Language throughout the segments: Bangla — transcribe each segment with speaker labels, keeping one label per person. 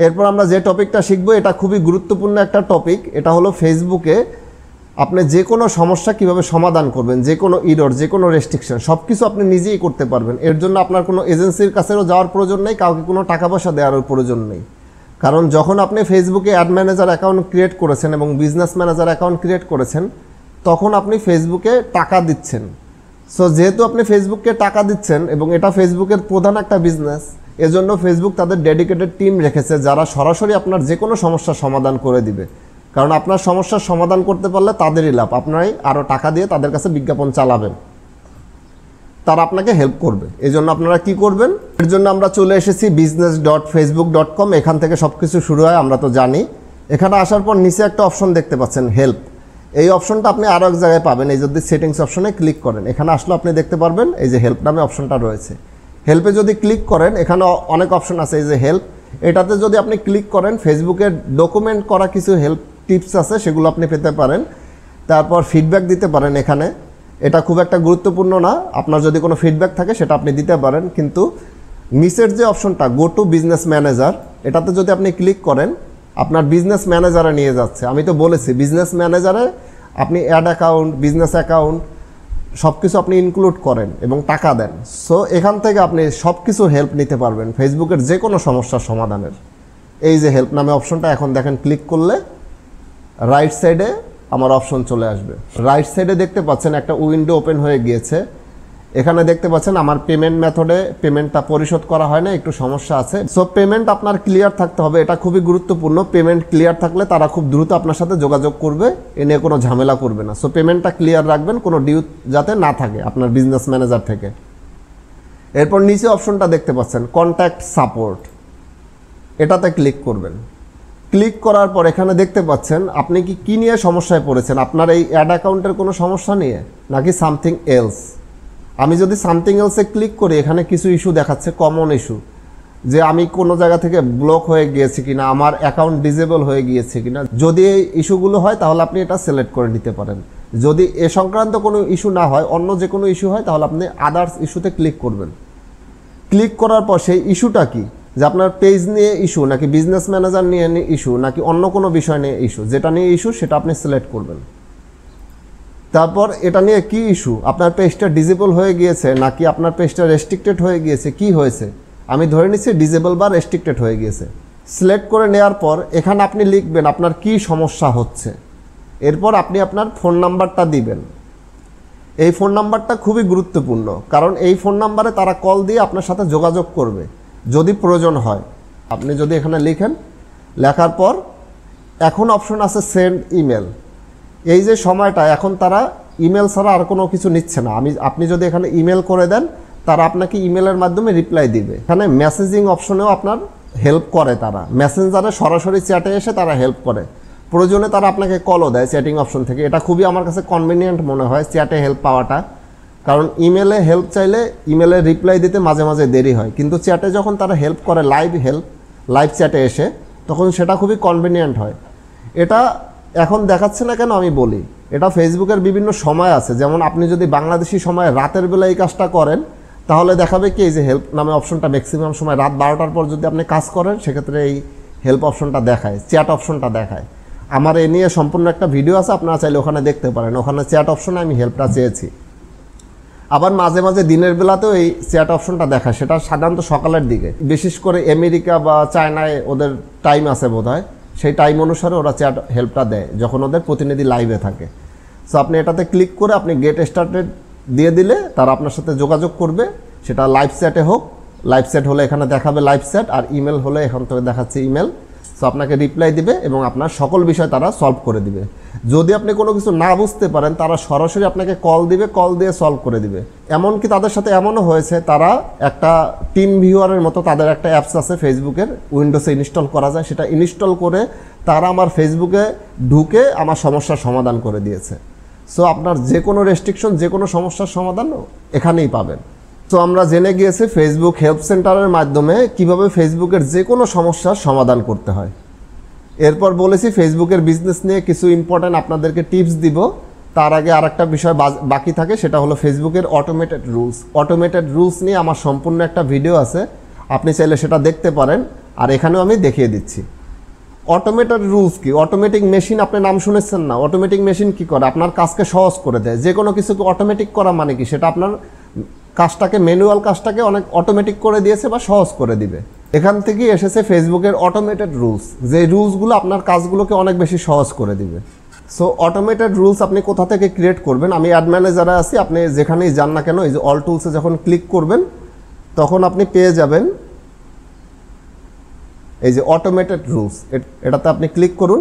Speaker 1: এরপর আমরা যে টপিকটা শিখবো এটা খুবই গুরুত্বপূর্ণ একটা টপিক। এটা হলো ফেসবুকে আপনি যে কোনো সমস্যা কিভাবে সমাধান করবেন, যে কোনো ইরর, যে কোনো রেস্ট্রিকশন সব কিছু আপনি নিজেই করতে পারবেন। এর জন্য আপনার কোনো এজেন্সির কাছেও যাওয়ার প্রয়োজন নেই, কাউকে কোনো টাকা পয়সা দেওয়ার প্রয়োজন নেই। কারণ যখন আপনি ফেসবুকে অ্যাড ম্যানেজার অ্যাকাউন্ট ক্রিয়েট করেছেন এবং বিজনেস ম্যানেজার অ্যাকাউন্ট ক্রিয়েট করেছেন, তখন আপনি ফেসবুকে টাকা দিচ্ছেন। সো যেহেতু আপনি ফেসবুককে টাকা দিচ্ছেন এবং এটা ফেসবুকের প্রধান একটা বিজনেস, এজন্য ফেসবুক তাদের ডেডিকেটেড টিম রেখেছে যারা সরাসরি আপনার যে কোনো সমস্যার সমাধান করে দিবে। কারণ আপনার সমস্যার সমাধান করতে পারলে তাদেরই লাভ, আপনারাই আরও টাকা দিয়ে তাদের কাছে বিজ্ঞাপন চালাবেন, তারা আপনাকে হেল্প করবে। এই জন্য আপনারা কি করবেন, এর জন্য আমরা চলে এসেছি business.facebook.com। এখান থেকে সব কিছু শুরু হয়, আমরা তো জানি। এখানে আসার পর নিচে একটা অপশন দেখতে পাচ্ছেন হেল্প। এই অপশনটা আপনি আরও এক জায়গায় পাবেন, এই যদি সেটিংস অপশনে ক্লিক করেন, এখানে আসলে আপনি দেখতে পারবেন এই যে হেল্প নামে অপশনটা রয়েছে। হেল্পে যদি ক্লিক করেন, এখানে অনেক অপশন আছে, এই যে হেল্প, এটাতে যদি আপনি ক্লিক করেন ফেসবুকের ডকুমেন্ট করা কিছু হেল্প টিপস আছে, সেগুলো আপনি পেতে পারেন। তারপর ফিডব্যাক দিতে পারেন এখানে, এটা খুব একটা গুরুত্বপূর্ণ না, আপনার যদি কোনো ফিডব্যাক থাকে সেটা আপনি দিতে পারেন। কিন্তু নিচের যে অপশনটা গো টু বিজনেস ম্যানেজার, এটাতে যদি আপনি ক্লিক করেন আপনার বিজনেস ম্যানেজারে নিয়ে যাচ্ছে। আমি তো বলেছি বিজনেস ম্যানেজারে আপনি অ্যাড অ্যাকাউন্ট, বিজনেস অ্যাকাউন্ট সব কিছু আপনি ইনক্লুড করেন এবং টাকা দেন। সো এখান থেকে আপনি সব কিছুর হেল্প নিতে পারবেন ফেসবুকের যে কোনো সমস্যার সমাধানের। এই যে হেল্প নামে অপশনটা এখন দেখেন, ক্লিক করলে রাইট সাইডে আমার অপশন চলে আসবে। রাইট সাইডে দেখতে পাচ্ছেন একটা উইন্ডো ওপেন হয়ে গিয়েছে। এখানে দেখতে পাচ্ছেন আমার পেমেন্ট মেথডে পেমেন্টটা পরিশোধ করা হয় না, একটু সমস্যা আছে। সো পেমেন্ট আপনার ক্লিয়ার থাকতে হবে, এটা খুবই গুরুত্বপূর্ণ। পেমেন্ট ক্লিয়ার থাকলে তারা খুব দ্রুত আপনার সাথে যোগাযোগ করবে, এ নিয়ে কোনো ঝামেলা করবে না। সো পেমেন্টটা ক্লিয়ার রাখবেন, কোনো ডিউ যাতে না থাকে আপনার বিজনেস ম্যানেজার থেকে। এরপর নিচে অপশনটা দেখতে পাচ্ছেন কন্ট্যাক্ট সাপোর্ট, এটাতে ক্লিক করবেন। ক্লিক করার পর এখানে দেখতে পাচ্ছেন আপনি কি নিয়ে সমস্যায় পড়েছেন, আপনার এই অ্যাড অ্যাকাউন্টের কোনো সমস্যা নিয়ে নাকি সামথিং এলস। আমি যদি সামথিং এলসে ক্লিক করি, এখানে কিছু ইস্যু দেখাচ্ছে, কমন ইস্যু, যে আমি কোনো জায়গা থেকে ব্লক হয়ে গিয়েছি কিনা, আমার অ্যাকাউন্ট ডিজেবল হয়ে গিয়েছে কিনা। যদি এই ইস্যুগুলো হয় তাহলে আপনি এটা সিলেক্ট করে নিতে পারেন। যদি এ সংক্রান্ত কোনো ইস্যু না হয়, অন্য যে কোনো ইস্যু হয়, তাহলে আপনি আদার্স ইস্যুতে ক্লিক করবেন। ক্লিক করার পর সেই ইস্যুটা কি, যে আপনার পেজ নিয়ে ইস্যু নাকি বিজনেস ম্যানেজার নিয়ে ইস্যু নাকি অন্য কোনো বিষয় নিয়ে ইস্যু, যেটা নিয়ে ইস্যু সেটা আপনি সিলেক্ট করবেন। তারপর এটা নিয়ে কি ইস্যু, আপনার পেজটা ডিজেবল হয়ে গিয়েছে নাকি আপনার পেজটা রেস্ট্রিক্টেড হয়ে গিয়েছে, কি হয়েছে, আমি ধরে নিচ্ছি ডিজেবল বা রেস্ট্রিক্টেড হয়ে গিয়েছে। সিলেক্ট করে নেওয়ার পর এখানে আপনি লিখবেন আপনার কি সমস্যা হচ্ছে। এরপর আপনি আপনার ফোন নাম্বারটা দিবেন। এই ফোন নাম্বারটা খুবই গুরুত্বপূর্ণ, কারণ এই ফোন নাম্বারে তারা কল দিয়ে আপনার সাথে যোগাযোগ করবে যদি প্রয়োজন হয়। আপনি যদি এখানে লিখেন, লেখার পর এখন অপশন আছে সেন্ড ইমেল। এই যে সময়টা এখন তারা ইমেল ছাড়া আর কোনো কিছু নিচ্ছে না। আপনি যদি এখানে ইমেল করে দেন, তারা আপনাকে ইমেলের মাধ্যমে রিপ্লাই দিবে। এখানে মেসেজিং অপশনেও আপনার হেল্প করে, তারা মেসেঞ্জারে সরাসরি চ্যাটে এসে তারা হেল্প করে। প্রয়োজনে তারা আপনাকে কলও দেয় চ্যাটিং অপশন থেকে। এটা খুবই আমার কাছে কনভিনিয়েন্ট মনে হয় চ্যাটে হেল্প পাওয়াটা, কারণ ইমেলে হেল্প চাইলে ইমেলে রিপ্লাই দিতে মাঝে মাঝে দেরি হয়, কিন্তু চ্যাটে যখন তারা হেল্প করে লাইভ চ্যাটে এসে, তখন সেটা খুবই কনভিনিয়েন্ট হয়। এটা এখন দেখাচ্ছে না কেন আমি বলি, এটা ফেসবুকের বিভিন্ন সময় আছে। যেমন আপনি যদি বাংলাদেশি সময় রাতের বেলা এই কাজটা করেন, তাহলে দেখাবে কি এই যে হেল্প নামে অপশনটা ম্যাক্সিমাম সময় রাত 12টার পর যদি আপনি কাজ করেন, সেক্ষেত্রে এই হেল্প অপশনটা দেখায়, চ্যাট অপশনটা দেখায়। আমার এ নিয়ে সম্পূর্ণ একটা ভিডিও আছে, আপনারা চাইলে ওখানে দেখতে পারেন। ওখানে চ্যাট অপশনে আমি হেল্পটা চেয়েছি। আবার মাঝে মাঝে দিনের বেলাতেও এই চ্যাট অপশনটা দেখায়, সেটা সাধারণত সকালের দিকে। বিশেষ করে আমেরিকা বা চায়নায় ওদের টাইম আছে বোধহয়, সেই টাইম অনুসারে ওরা চ্যাট হেল্পটা দেয় যখন ওদের প্রতিনিধি লাইভে থাকে। সো আপনি এটাতে ক্লিক করে আপনি গেট স্টার্টেড দিয়ে দিলে তারা আপনার সাথে যোগাযোগ করবে, সেটা লাইভ চ্যাটে হোক। লাইভ চ্যাট হলে এখানে দেখাবে লাইভ চ্যাট, আর ইমেল হলে এখান থেকে দেখাচ্ছে ইমেল। সো আপনাকে রিপ্লাই দিবে এবং আপনার সকল বিষয় তারা সলভ করে দিবে। যদি আপনি কোনো কিছু না বুঝতে পারেন, তারা সরাসরি আপনাকে কল দিবে, কল দিয়ে সলভ করে দিবে। এমনকি তাদের সাথে এমনও হয়েছে, তারা একটা টিম ভিউয়ারের মতো তাদের একটা অ্যাপস আছে ফেসবুকের, উইন্ডোজে ইনস্টল করা যায়, সেটা ইনস্টল করে তারা আমার ফেসবুকে ঢুকে আমার সমস্যার সমাধান করে দিয়েছে। সো আপনার যে কোনো রেস্ট্রিকশন, যে কোনো সমস্যার সমাধান এখানেই পাবেন। তো আমরা জেনে গিয়েছি ফেসবুক হেল্প সেন্টারের মাধ্যমে কিভাবে ফেসবুকের যে কোনো সমস্যার সমাধান করতে হয়। এরপর বলেছি ফেসবুকের বিজনেস নিয়ে কিছু ইম্পর্ট্যান্ট আপনাদেরকে টিপস দিব। তার আগে আরেকটা বিষয় বাকি থাকে, সেটা হলো ফেসবুকের অটোমেটেড রুলস নিয়ে আমার সম্পূর্ণ একটা ভিডিও আছে, আপনি চাইলে সেটা দেখতে পারেন। আর এখানেও আমি দেখিয়ে দিচ্ছি। অটোমেটেড রুলস কি? অটোমেটিক মেশিন আপনি নাম শুনেছেন না? অটোমেটিক মেশিন কি করে? আপনার কাজকে সহজ করে দেয়। যে কোনো কিছুকে অটোমেটিক করা মানে কি? সেটা আপনার কাজটাকে, ম্যানুয়াল কাজটাকে অনেক অটোমেটিক করে দিয়েছে বা সহজ করে দিবে। এখান থেকেই এসেছে ফেসবুকের অটোমেটেড রুলস, যে রুলসগুলো আপনার কাজগুলোকে অনেক বেশি সহজ করে দিবে। সো অটোমেটেড রুলস আপনি কোথা থেকে ক্রিয়েট করবেন? আমি অ্যাড ম্যানেজারে আছি, আপনি যেখানেই যান না কেন, এই যে অল টুলসে যখন ক্লিক করবেন তখন আপনি পেয়ে যাবেন এই যে অটোমেটেড রুলস, এটাতে আপনি ক্লিক করুন।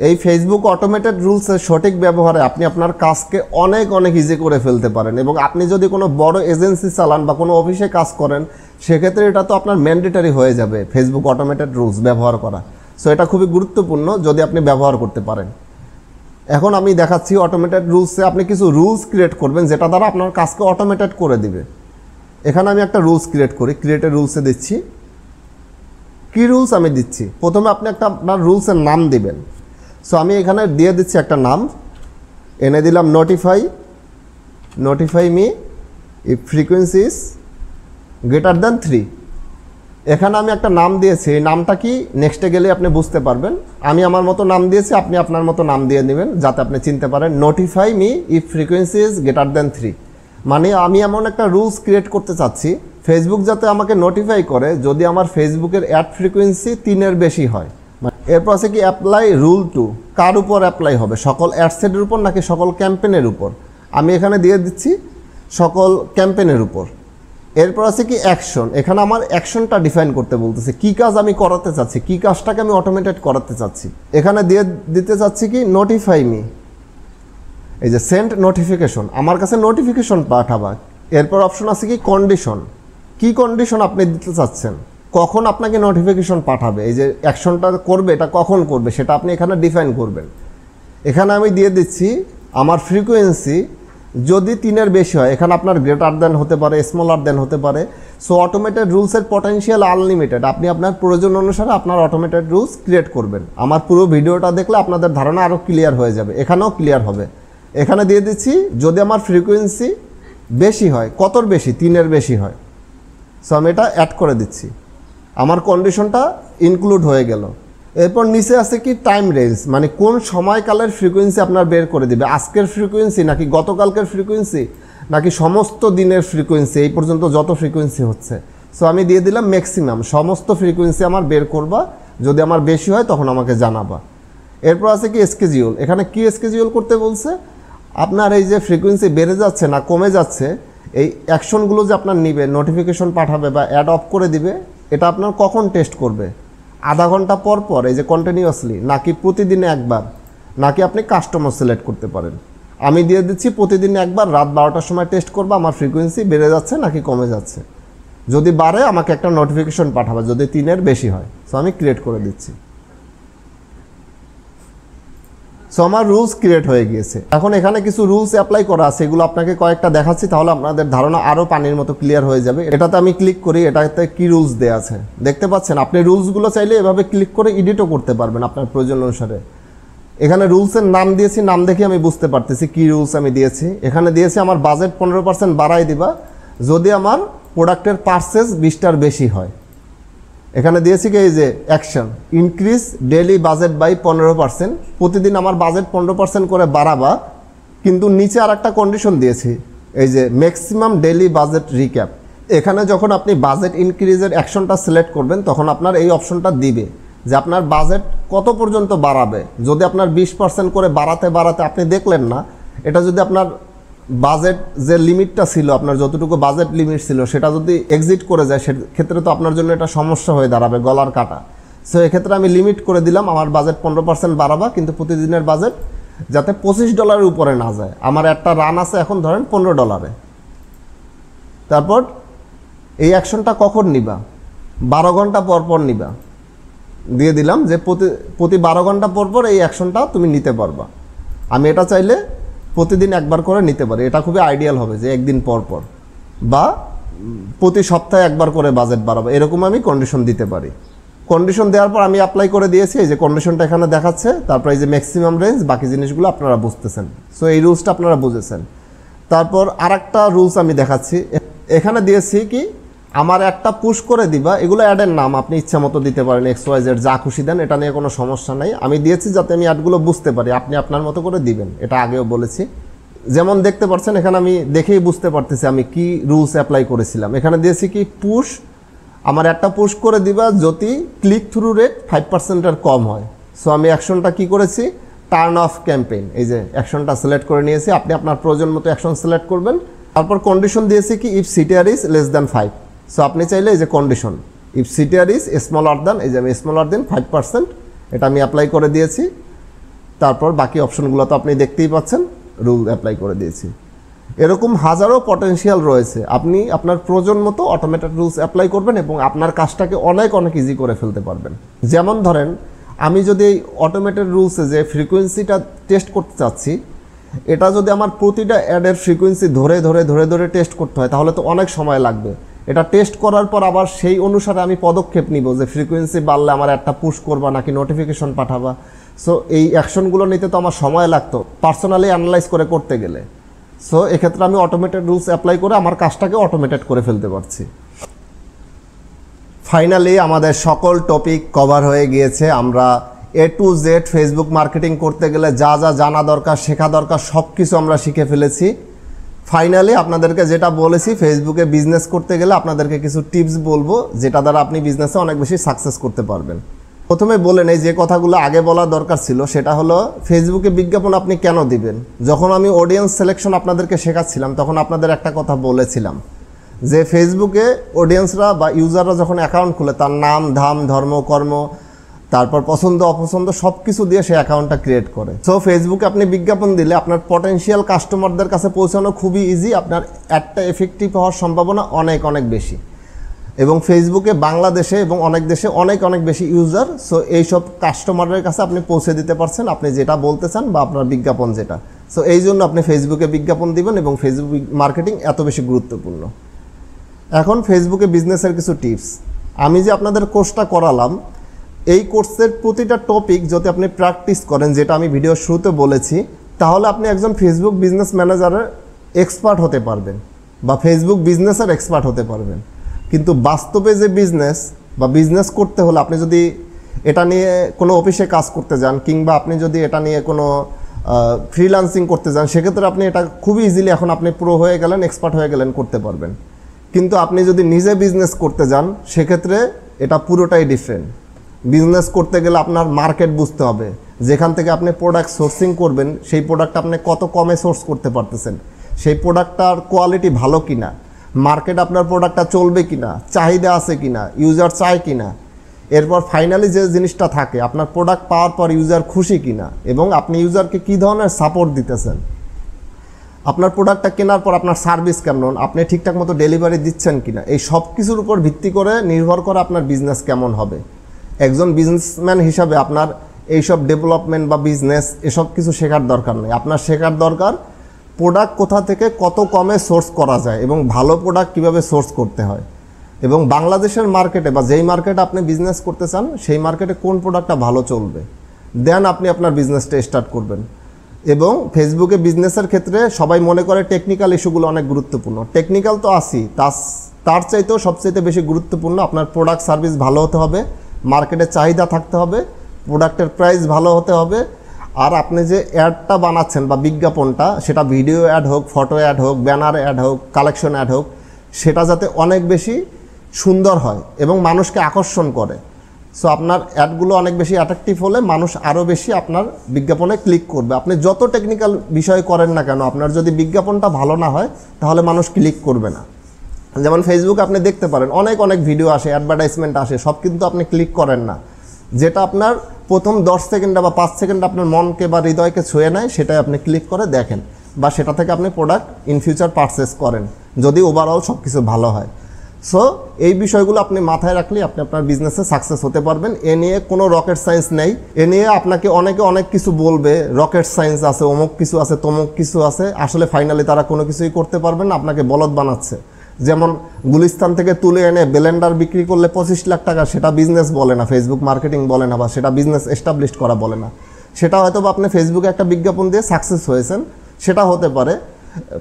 Speaker 1: এই ফেসবুক অটোমেটেড রুলসের সঠিক ব্যবহারে আপনি আপনার কাজকে অনেক অনেক ইজি করে ফেলতে পারেন। এবং আপনি যদি কোনো বড় এজেন্সি চালান বা কোনো অফিসে কাজ করেন, সেক্ষেত্রে এটা তো আপনার ম্যান্ডেটরি হয়ে যাবে ফেসবুক অটোমেটেড রুলস ব্যবহার করা। সো এটা খুবই গুরুত্বপূর্ণ যদি আপনি ব্যবহার করতে পারেন। এখন আমি দেখাচ্ছি অটোমেটেড রুলসে আপনি কিছু রুলস ক্রিয়েট করবেন যেটা দ্বারা আপনার কাজকে অটোমেটেড করে দিবে। এখানে আমি একটা রুলস ক্রিয়েট করি, ক্রিয়েটেড রুলসে দিচ্ছি। কি রুলস আমি দিচ্ছি? প্রথমে আপনি একটা আপনার রুলসের নাম দিবেন। সো আমি এখানে দিয়ে দিচ্ছি একটা নাম, এনে দিলাম notify me if frequency is greater than 3। এখানে আমি একটা নাম দিয়েছি, এই নামটা কি নেক্সটে গেলে আপনি বুঝতে পারবেন। আমি আমার মতো নাম দিয়েছি, আপনি আপনার মতো নাম দিয়ে নেবেন যাতে আপনি চিনতে পারেন। Notify me if frequency is greater than 3 মানে আমি এমন একটা রুলস ক্রিয়েট করতে চাচ্ছি ফেসবুক যাতে আমাকে নোটিফাই করে যদি আমার ফেসবুকের অ্যাড ফ্রিকোয়েন্সি 3-এর বেশি হয়। এরপর আছে কি অ্যাপ্লাই রুল টু, কার উপর অ্যাপ্লাই হবে? সকল অ্যাডসেটের উপর নাকি সকল ক্যাম্পেনের উপর? আমি এখানে দিয়ে দিচ্ছি সকল ক্যাম্পেনের উপর। এরপর আছে কি অ্যাকশন, এখানে আমার অ্যাকশনটা ডিফাইন করতে বলতেছে, কি কাজ আমি করাতে চাচ্ছি, কি কাজটাকে আমি অটোমেটেড করাতে চাচ্ছি। এখানে দিতে চাচ্ছি কি নোটিফাই মি, এই যে সেন্ড নোটিফিকেশন, আমার কাছে নোটিফিকেশন পাঠাবা। এরপর অপশন আছে কি কন্ডিশন, কি কন্ডিশন আপনি দিতে চাচ্ছেন, কখন আপনাকে নোটিফিকেশন পাঠাবে, এই যে অ্যাকশনটা করবে এটা কখন করবে সেটা আপনি এখানে ডিফাইন করবেন। এখানে আমি দিয়ে দিচ্ছি আমার ফ্রিকোয়েন্সি যদি 3-এর বেশি হয়, এখানে আপনার গ্রেটার দেন হতে পারে, স্মলার দেন হতে পারে। সো অটোমেটেড রুলসের পটেনশিয়াল আনলিমিটেড, আপনি আপনার প্রয়োজন অনুসারে আপনার অটোমেটেড রুলস ক্রিয়েট করবেন। আমার পুরো ভিডিওটা দেখলে আপনাদের ধারণা আরও ক্লিয়ার হয়ে যাবে, এখানেও ক্লিয়ার হবে। এখানে দিয়ে দিচ্ছি যদি আমার ফ্রিকোয়েন্সি বেশি হয়, কতর বেশি? 3-এর বেশি হয়। সো আমি এটা অ্যাড করে দিচ্ছি, আমার কন্ডিশনটা ইনক্লুড হয়ে গেল। এরপর নিচে আছে কি টাইম রেঞ্জ, মানে কোন সময়কালের ফ্রিকোয়েন্সি আপনার বের করে দিবে, আজকের ফ্রিকোয়েন্সি নাকি গতকালকের ফ্রিকোয়েন্সি নাকি সমস্ত দিনের ফ্রিকোয়েন্সি, এই পর্যন্ত যত ফ্রিকোয়েন্সি হচ্ছে। সো আমি দিয়ে দিলাম ম্যাক্সিমাম, সমস্ত ফ্রিকোয়েন্সি আমার বের করবা, যদি আমার বেশি হয় তখন আমাকে জানাবা। এরপর আছে কি স্কেজিউল, এখানে কি স্কেজিউল করতে বলছে, আপনার এই যে ফ্রিকোয়েন্সি বেড়ে যাচ্ছে না কমে যাচ্ছে, এই অ্যাকশনগুলো যে আপনার নিবে, নোটিফিকেশন পাঠাবে বা অ্যাড অফ করে দিবে, এটা আপনার কখন টেস্ট করবে, আধা ঘন্টা পর পর, এই যে কন্টিনিউয়াসলি, নাকি প্রতিদিনে একবার, নাকি আপনি কাস্টমার সিলেক্ট করতে পারেন। আমি দিয়ে দিচ্ছি প্রতিদিন একবার, রাত 12টার সময় টেস্ট করবো আমার ফ্রিকোয়েন্সি বেড়ে যাচ্ছে নাকি কমে যাচ্ছে। যদি বাড়ে আমাকে একটা নোটিফিকেশন পাঠাবে, যদি 3-এর বেশি হয়। সো আমি ক্রিয়েট করে দিচ্ছি। সো আমার রুলস ক্রিয়েট হয়ে গিয়েছে। এখন এখানে কিছু রুলস অ্যাপ্লাই করা আছে, এগুলো আপনাকে কয়েকটা দেখাচ্ছি, তাহলে আপনাদের ধারণা আরও পানির মতো ক্লিয়ার হয়ে যাবে। এটাতে আমি ক্লিক করি, এটাতে কি রুলস দেওয়া আছে দেখতে পাচ্ছেন। আপনি রুলসগুলো চাইলে এভাবে ক্লিক করে এডিটও করতে পারবেন আপনার প্রয়োজন অনুসারে। এখানে রুলসের নাম দিয়েছি, নাম দেখে আমি বুঝতে পারতেছি কি রুলস আমি দিয়েছি। এখানে দিয়েছি আমার বাজেট 15% বাড়াই দিবা যদি আমার প্রোডাক্টের পারচেজ 20টার বেশি হয়। এখানে দিয়েছি কি এই যে action, increase daily budget by 15%, প্রতিদিন আমার বাজেট 15% করে বাড়াবা। কিন্তু নিচে আর একটা কন্ডিশন দিয়েছি, এই যে ম্যাক্সিমাম ডেইলি বাজেট রিক্যাপ। এখানে যখন আপনি বাজেট ইনক্রিজের অ্যাকশনটা সিলেক্ট করবেন তখন আপনার এই অপশনটা দিবে যে আপনার বাজেট কত পর্যন্ত বাড়াবে। যদি আপনার 20% করে বাড়াতে বাড়াতে আপনি দেখলেন না, এটা যদি আপনার বাজেট যে লিমিটটা ছিল, আপনার যতটুকু বাজেট লিমিট ছিল সেটা যদি এক্সিট করে যায়, সেক্ষেত্রে তো আপনার জন্য এটা সমস্যা হয়ে দাঁড়াবে, গলার কাটা। সো এক্ষেত্রে আমি লিমিট করে দিলাম আমার বাজেট 15% বাড়াবা, কিন্তু প্রতিদিনের বাজেট যাতে $25 উপরে না যায়। আমার একটা রান আছে এখন ধরেন $15। তারপর এই অ্যাকশনটা কখন নিবা, 12 ঘন্টা পর পর নিবা, দিয়ে দিলাম যে প্রতি 12 ঘন্টা পর পর এই অ্যাকশনটা তুমি নিতে পারবা। আমি এটা চাইলে প্রতিদিন একবার করে নিতে পারি, এটা খুবই আইডিয়াল হবে যে একদিন পর পর বা প্রতি সপ্তাহে একবার করে বাজেট বাড়াবো, এরকম আমি কন্ডিশন দিতে পারি। কন্ডিশন দেওয়ার পর আমি অ্যাপ্লাই করে দিয়েছি, এই যে কন্ডিশনটা এখানে দেখাচ্ছে, তারপর এই যে ম্যাক্সিমাম রেঞ্জ, বাকি জিনিসগুলো আপনারা বুঝতেছেন। সো এই রুলসটা আপনারা বুঝেছেন। তারপর আরেকটা রুলস আমি দেখাচ্ছি, এখানে দিয়েছি কি আমার একটা পুশ করে দিবা, এগুলো অ্যাডের নাম আপনি ইচ্ছা মতো দিতে পারেন, XYZ যা খুশি দেন, এটা নিয়ে কোনো সমস্যা নাই। আমি দিয়েছি যাতে আমি অ্যাডগুলো বুঝতে পারি, আপনি আপনার মতো করে দিবেন, এটা আগেও বলেছি। যেমন দেখতে পাচ্ছেন এখানে আমি দেখেই বুঝতে পারতেছি আমি কি রুলস অ্যাপ্লাই করেছিলাম। এখানে দিয়েছি কি পুশ, আমার একটা পুশ করে দিবা যদি ক্লিক থ্রু রেট 5%-এর কম হয়। সো আমি অ্যাকশনটা কি করেছি, টার্ন অফ ক্যাম্পেইন, এই যে অ্যাকশনটা সিলেক্ট করে নিয়েছি। আপনি আপনার প্রয়োজন মতো অ্যাকশন সিলেক্ট করবেন। তারপর কন্ডিশন দিয়েছি কি if CTR is less than 5। So আপনি চাইলে এই যে condition if CTR is smaller than, এই যে আমি স্মলার দ্যান 5%, এটা আমি অ্যাপ্লাই করে দিয়েছি। তারপর বাকি অপশনগুলো তো আপনি দেখতেই পাচ্ছেন, রুল অ্যাপ্লাই করে দিয়েছি। এরকম হাজারো পটেনশিয়াল রয়েছে, আপনি আপনার প্রয়োজন মতো অটোমেটেড রুলস অ্যাপ্লাই করবেন এবং আপনার কাজটাকে অনেক অনেক ইজি করে ফেলতে পারবেন। যেমন ধরেন আমি যদি এই অটোমেটেড রুলসে যে ফ্রিকোয়েন্সিটা টেস্ট করতে চাচ্ছি, এটা যদি আমার প্রতিটা অ্যাডের ফ্রিকোয়েন্সি ধরে ধরে ধরে ধরে টেস্ট করতে হয় তাহলে তো অনেক সময় লাগবে। এটা টেস্ট করার পর আবার সেই অনুসারে আমি পদক্ষেপ নিব যে ফ্রিকোয়েন্সি বাড়লে আমার একটা পুশ করবা নাকি নোটিফিকেশন পাঠাবা। সো এই অ্যাকশনগুলো নিতে তো আমার সময় লাগতো পার্সোনালি অ্যানালাইজ করে করতে গেলে। সো এক্ষেত্রে আমি অটোমেটেড রুলস অ্যাপ্লাই করে আমার কাজটাকে অটোমেটেড করে ফেলতে পারছি। ফাইনালি আমাদের সকল টপিক কভার হয়ে গিয়েছে। আমরা A to Z Facebook marketing করতে গেলে যা যা জানা দরকার, শেখা দরকার, সব কিছু আমরা শিখে ফেলেছি। ফাইনালি আপনাদেরকে যেটা বলেছি, ফেসবুকে বিজনেস করতে গেলে আপনাদেরকে কিছু টিপস বলবো যেটা দ্বারা আপনি বিজনেসে অনেক বেশি সাকসেস করতে পারবেন। প্রথমে বলে নেই যে কথাগুলো আগে বলা দরকার ছিল, সেটা হলো ফেসবুকে বিজ্ঞাপন আপনি কেন দিবেন। যখন আমি অডিয়েন্স সিলেকশন আপনাদেরকে শেখাচ্ছিলাম তখন আপনাদের একটা কথা বলেছিলাম যে ফেসবুকে অডিয়েন্সরা বা ইউজাররা যখন অ্যাকাউন্ট খুলে তার নাম, ধাম, ধর্ম, কর্ম, তারপর পছন্দ অপছন্দ সব কিছু দিয়ে সে অ্যাকাউন্টটা ক্রিয়েট করে। সো ফেসবুকে আপনি বিজ্ঞাপন দিলে আপনার পটেনশিয়াল কাস্টমারদের কাছে পৌঁছানো খুবই ইজি, আপনার অ্যাডটা এফেক্টিভ হওয়ার সম্ভাবনা অনেক অনেক বেশি। এবং ফেসবুকে বাংলাদেশে এবং অনেক দেশে অনেক অনেক বেশি ইউজার। সো এইসব কাস্টমারের কাছে আপনি পৌঁছে দিতে পারছেন আপনি যেটা বলতে চান বা আপনার বিজ্ঞাপন যেটা। সো এই জন্য আপনি ফেসবুকে বিজ্ঞাপন দিবেন এবং ফেসবুক মার্কেটিং এত বেশি গুরুত্বপূর্ণ। এখন ফেসবুকে বিজনেসের কিছু টিপস। আমি যে আপনাদের কোর্সটা করালাম, এই কোর্সের প্রতিটা টপিক যদি আপনি প্র্যাকটিস করেন, যেটা আমি ভিডিও শুরুতে বলেছি, তাহলে আপনি একজন ফেসবুক বিজনেস ম্যানেজারের এক্সপার্ট হতে পারবেন বা ফেসবুক বিজনেসের এক্সপার্ট হতে পারবেন। কিন্তু বাস্তবে যে বিজনেস বা বিজনেস করতে হলে আপনি যদি এটা নিয়ে কোনো অফিসে কাজ করতে যান কিংবা আপনি যদি এটা নিয়ে কোনো ফ্রিল্যান্সিং করতে যান, সেক্ষেত্রে আপনি এটা খুবই ইজিলি এখন আপনি প্রো হয়ে গেলেন, এক্সপার্ট হয়ে গেলেন, করতে পারবেন। কিন্তু আপনি যদি নিজে বিজনেস করতে যান সেক্ষেত্রে এটা পুরোটাই ডিফারেন্ট। বিজনেস করতে গেলে আপনার মার্কেট বুঝতে হবে, যেখান থেকে আপনি প্রোডাক্ট সোর্সিং করবেন সেই প্রোডাক্ট আপনি কত কমে সোর্স করতে পারতেছেন, সেই প্রোডাক্টটার কোয়ালিটি ভালো কিনা, মার্কেট আপনার প্রোডাক্টটা চলবে কিনা, চাহিদা আছে কিনা, ইউজার চায় কিনা। এরপর ফাইনালি যে জিনিসটা থাকে, আপনার প্রোডাক্ট পাওয়ার পর ইউজার খুশি কিনা এবং আপনি ইউজারকে কী ধরনের সাপোর্ট দিতেছেন, আপনার প্রোডাক্টটা কেনার পর আপনার সার্ভিস কেমন, আপনি ঠিকঠাক মতো ডেলিভারি দিচ্ছেন কিনা, এই সব কিছুর উপর ভিত্তি করে নির্ভর করে আপনার বিজনেস কেমন হবে। একজন বিজনেসম্যান হিসাবে আপনার এইসব ডেভেলপমেন্ট বা বিজনেস এসব কিছু শেখার দরকার নেই। আপনার শেখার দরকার প্রোডাক্ট কোথা থেকে কত কমে সোর্স করা যায় এবং ভালো প্রোডাক্ট কীভাবে সোর্স করতে হয়, এবং বাংলাদেশের মার্কেটে বা যেই মার্কেটে আপনি বিজনেস করতে চান সেই মার্কেটে কোন প্রোডাক্টটা ভালো চলবে, দেন আপনি আপনার বিজনেসটা স্টার্ট করবেন। এবং ফেসবুকে বিজনেসের ক্ষেত্রে সবাই মনে করে টেকনিক্যাল ইস্যুগুলো অনেক গুরুত্বপূর্ণ। টেকনিক্যাল তো আছেই, তার চাইতেও সবচাইতে বেশি গুরুত্বপূর্ণ আপনার প্রোডাক্ট সার্ভিস ভালো হতে হবে, মার্কেটে চাহিদা থাকতে হবে, প্রোডাক্টের প্রাইস ভালো হতে হবে, আর আপনি যে অ্যাডটা বানাচ্ছেন বা বিজ্ঞাপনটা, সেটা ভিডিও অ্যাড হোক, ফটো অ্যাড হোক, ব্যানার অ্যাড হোক, কালেকশন অ্যাড হোক, সেটা যাতে অনেক বেশি সুন্দর হয় এবং মানুষকে আকর্ষণ করে। সো আপনার অ্যাডগুলো অনেক বেশি অ্যাট্রাকটিভ হলে মানুষ আরও বেশি আপনার বিজ্ঞাপনে ক্লিক করবে। আপনি যত টেকনিক্যাল বিষয় করেন না কেন, আপনার যদি বিজ্ঞাপনটা ভালো না হয় তাহলে মানুষ ক্লিক করবে না। যেমন ফেসবুক আপনি দেখতে পারেন অনেক অনেক ভিডিও আসে, অ্যাডভার্টাইজমেন্ট আসে, সব কিন্তু আপনি ক্লিক করেন না। যেটা আপনার প্রথম 10 সেকেন্ড বা 5 সেকেন্ড আপনার মনকে বা হৃদয়কে ছুঁয়ে নেয় সেটাই আপনি ক্লিক করে দেখেন বা সেটা থেকে আপনি প্রোডাক্ট ইন ফিউচার পারচেস করেন, যদি ওভারঅল সব কিছু ভালো হয়। সো এই বিষয়গুলো আপনি মাথায় রাখলে আপনি আপনার বিজনেসে সাকসেস হতে পারবেন। এ নিয়ে কোনো রকেট সায়েন্স নেই। এ নিয়ে আপনাকে অনেকে অনেক কিছু বলবে, রকেট সায়েন্স আছে, অমুক কিছু আছে, তমুক কিছু আছে, আসলে ফাইনালি তারা কোনো কিছুই করতে পারবেন না, আপনাকে বলদ বানাচ্ছে। যেমন গুলিস্তান থেকে তুলে এনে ব্লেন্ডার বিক্রি করলে 25 লাখ টাকা, সেটা বিজনেস বলে না, ফেসবুক মার্কেটিং বলে না, বা সেটা বিজনেস এস্টাবলিশ করা বলে না। সেটা হয়তো বা আপনি ফেসবুকে একটা বিজ্ঞাপন দিয়ে সাকসেস হয়েছেন, সেটা হতে পারে।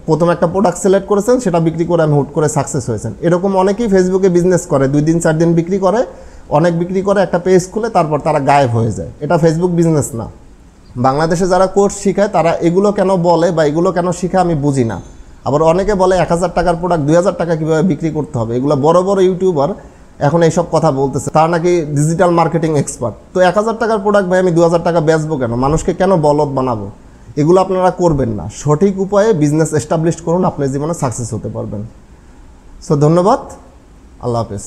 Speaker 1: প্রথম একটা প্রোডাক্ট সিলেক্ট করেছেন, সেটা বিক্রি করে আমি হুট করে সাকসেস হয়েছেন। এরকম অনেকেই ফেসবুকে বিজনেস করে, 2 দিন 4 দিন বিক্রি করে, অনেক বিক্রি করে, একটা পেজ খুলে তারপর তারা গায়েব হয়ে যায়। এটা ফেসবুক বিজনেস না। বাংলাদেশে যারা কোর্স শিখায় তারা এগুলো কেন বলে বা এগুলো কেন শিখায় আমি বুঝি না। আবার অনেকে বলে 1000 টাকার প্রোডাক্ট 2000 টাকা কীভাবে বিক্রি করতে হবে, এগুলো বড় বড় ইউটিউবার এখন এইসব কথা বলতেছে, তারা নাকি ডিজিটাল মার্কেটিং এক্সপার্ট। তো 1000 টাকার প্রোডাক্ট ভাই আমি 2000 টাকা বেচবো কেন, মানুষকে কেন বলদ বানাবো? এগুলো আপনারা করবেন না। সঠিক উপায়ে বিজনেস এস্টাবলিশ করুন, আপনি জীবনে সাকসেস হতে পারবেন। সো ধন্যবাদ, আল্লাহ হাফেজ।